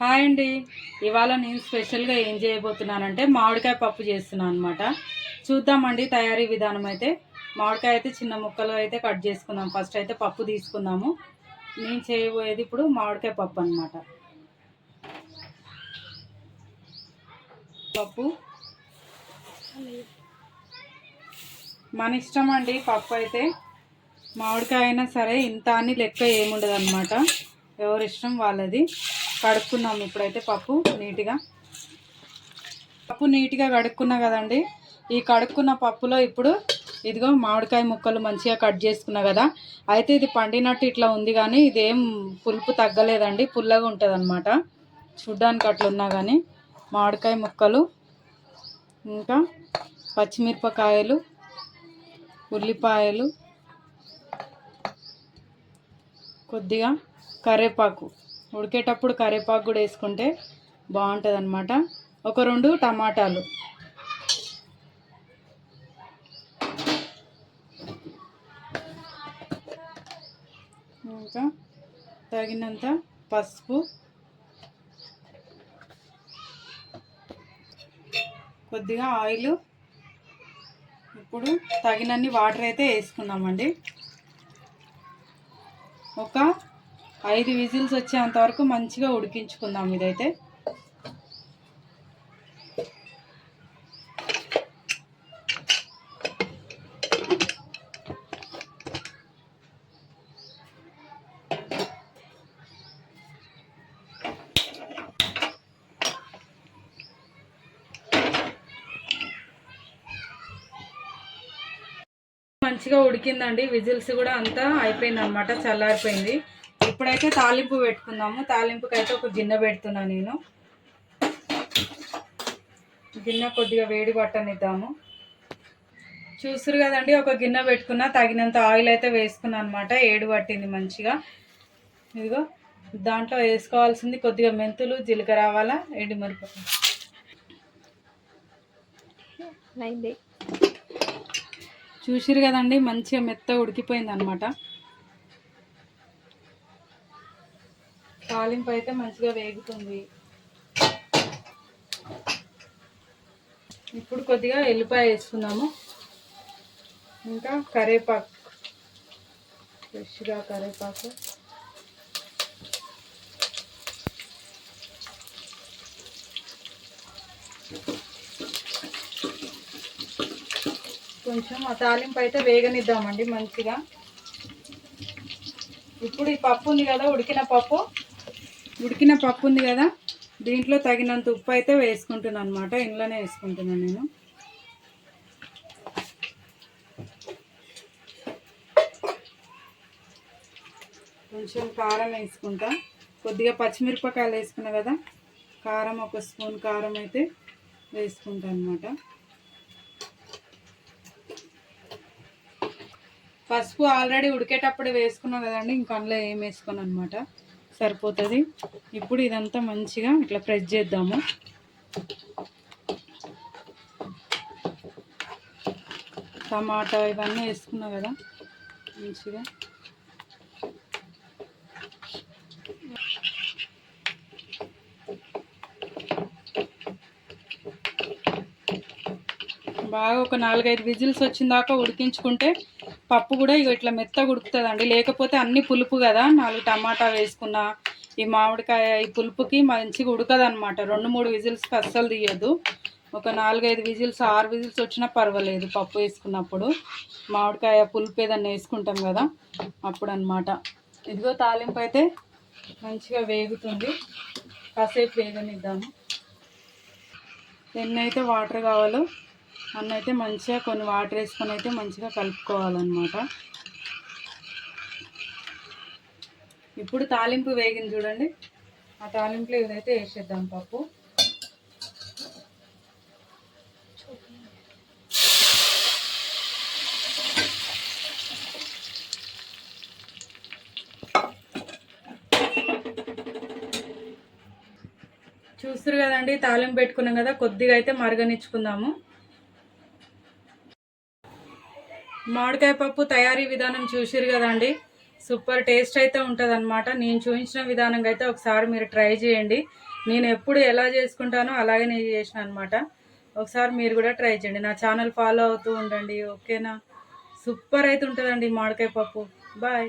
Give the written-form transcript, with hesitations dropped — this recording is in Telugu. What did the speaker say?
హాయ్ అండి. ఇవాళ నేను స్పెషల్గా ఏం చేయబోతున్నానంటే మామిడికాయ పప్పు చేస్తున్నాను అనమాట. చూద్దామండి తయారీ విధానం. అయితే మామిడికాయ అయితే చిన్న ముక్కలు అయితే కట్ చేసుకుందాం. ఫస్ట్ అయితే పప్పు తీసుకుందాము. నేను చేయబోయేది ఇప్పుడు మామిడికాయ పప్పు అనమాట. పప్పు మన ఇష్టం అండి. పప్పు అయితే మామిడికాయ అయినా సరే ఇంత అని లెక్క ఏముండదు అనమాట. ఎవరి ఇష్టం వాళ్ళది. కడుక్కున్నాము ఇప్పుడైతే పప్పు నీట్గా కడుక్కున్నా కదండి. ఈ కడుక్కున్న పప్పులో ఇప్పుడు ఇదిగో మామిడికాయ ముక్కలు మంచిగా కట్ చేసుకున్నా కదా. అయితే ఇది పండినట్టు ఇట్లా ఉంది, కానీ ఇదేం పులుపు తగ్గలేదండి, పుల్లగా ఉంటుంది అనమాట. చూడ్డానికి అట్లా ఉన్నా కానీ మామిడికాయ ముక్కలు, ఇంకా పచ్చిమిరపకాయలు, ఉల్లిపాయలు, కొద్దిగా కరివేపాకు, ఉడికేటప్పుడు కరివేపాకు కూడా వేసుకుంటే బాగుంటుంది అనమాట. ఒక 2 టమాటాలు, ఇంకా తగినంత పసుపు, కొద్దిగా ఆయిల్, ఇప్పుడు తగినన్ని వాటర్ అయితే వేసుకున్నామండి. ఒక 5 విజిల్స్ వచ్చేంత వరకు మంచిగా ఉడికించుకుందాం. ఇదైతే మంచిగా ఉడికిందండి. విజిల్స్ కూడా అంతా అయిపోయింది అనమాట, చల్లారిపోయింది. ఇప్పుడైతే తాలింపు పెట్టుకుందాము. తాలింపుకి అయితే ఒక గిన్నె పెడుతున్నాను నేను. గిన్నె కొద్దిగా వేడి పట్టనిద్దాము. చూసారు కదండి, ఒక గిన్నె పెట్టుకున్నా, తగినంత ఆయిల్ అయితే వేసుకున్నాను అనమాట. ఏడు పట్టింది మంచిగా. ఇదిగో దాంట్లో వేసుకోవాల్సింది కొద్దిగా మెంతులు, జీలకర్ర, ఆవాల, ఎండుమిరపకాయలు. చూసిరు కదండి, మంచిగా మెత్తగా ఉడికిపోయింది అనమాట. తాలింపు అయితే మంచిగా వేగుతుంది. ఇప్పుడు కొద్దిగా ఎల్లిపాయ వేసుకుందాము. ఇంకా కరివేపాకు, ఫ్రెష్గా కరివేపాకు, కొంచెం ఆ తాలింపు అయితే వేగనిద్దామండి మంచిగా. ఇప్పుడు ఈ పప్పు ఉంది కదా, ఉడికిన పప్పు ఉంది కదా, దీంట్లో తగినంత ఉప్పు అయితే వేసుకుంటున్నాను అనమాట. ఇంట్లోనే వేసుకుంటున్నాను నేను. కొంచెం కారం వేసుకుంటా. కొద్దిగా పచ్చిమిరపకాయలు వేసుకున్నా కదా, కారం ఒక స్పూన్ కారం అయితే వేసుకుంటా అనమాట. పసుపు ఆల్రెడీ ఉడికేటప్పుడు వేసుకున్నాం కదండి, ఇంకా అందులో ఏం వేసుకోను అనమాట, సరిపోతుంది. ఇప్పుడు ఇదంతా మంచిగా ఇట్లా ప్రెస్ చేద్దాము. టమాటా ఇవన్నీ వేసుకున్నాం కదా మంచిగా. బాగా ఒక 4-5 విజిల్స్ వచ్చిన దాకా ఉడికించుకుంటే పప్పు కూడా ఇట్లా మెత్తగా ఉడుకుతుందండి. లేకపోతే అన్ని పులుపు కదా, 4 టమాటా వేసుకున్న ఈ మామిడికాయ ఈ పులుపుకి మంచిగా ఉడకదనమాట. 2-3 విజిల్స్కి అస్సలు తీయద్దు. ఒక 4-5 విజిల్స్ 6 విజిల్స్ వచ్చినా పర్వాలేదు పప్పు వేసుకున్నప్పుడు. మామిడికాయ పులుపు ఏదన్నా వేసుకుంటాం కదా అప్పుడు అనమాట. ఇదిగో తాలింపు అయితే మంచిగా వేగుతుంది, కాసేపు వేగనిద్దాము. ఎన్నైతే వాటర్ కావాలో అన్నైతే మంచిగా కొన్ని వాటర్ వేసుకొని అయితే మంచిగా కలుపుకోవాలన్నమాట. ఇప్పుడు తాలింపు వేగింది చూడండి, ఆ తాలింపులో ఇదైతే వేసేద్దాం పప్పు. చూస్తారు కదండి, తాలింపు పెట్టుకున్నాం కదా, కొద్దిగా అయితే మరగనిచ్చుకుందాము. మామిడికాయ పప్పు తయారీ విధానం చూసిరు కదండి. సూపర్ టేస్ట్ అయితే ఉంటుందన్నమాట. నేను చూపించిన విధానంగా అయితే ఒకసారి మీరు ట్రై చేయండి. నేను ఎప్పుడు ఎలా చేసుకుంటానో అలాగే నేను చేసిన అనమాట. ఒకసారి మీరు కూడా ట్రై చేయండి. నా ఛానల్ ఫాలో అవుతూ ఉండండి. ఓకేనా? సూపర్ అయితే ఉంటుందండి మామిడికాయ పప్పు. బాయ్.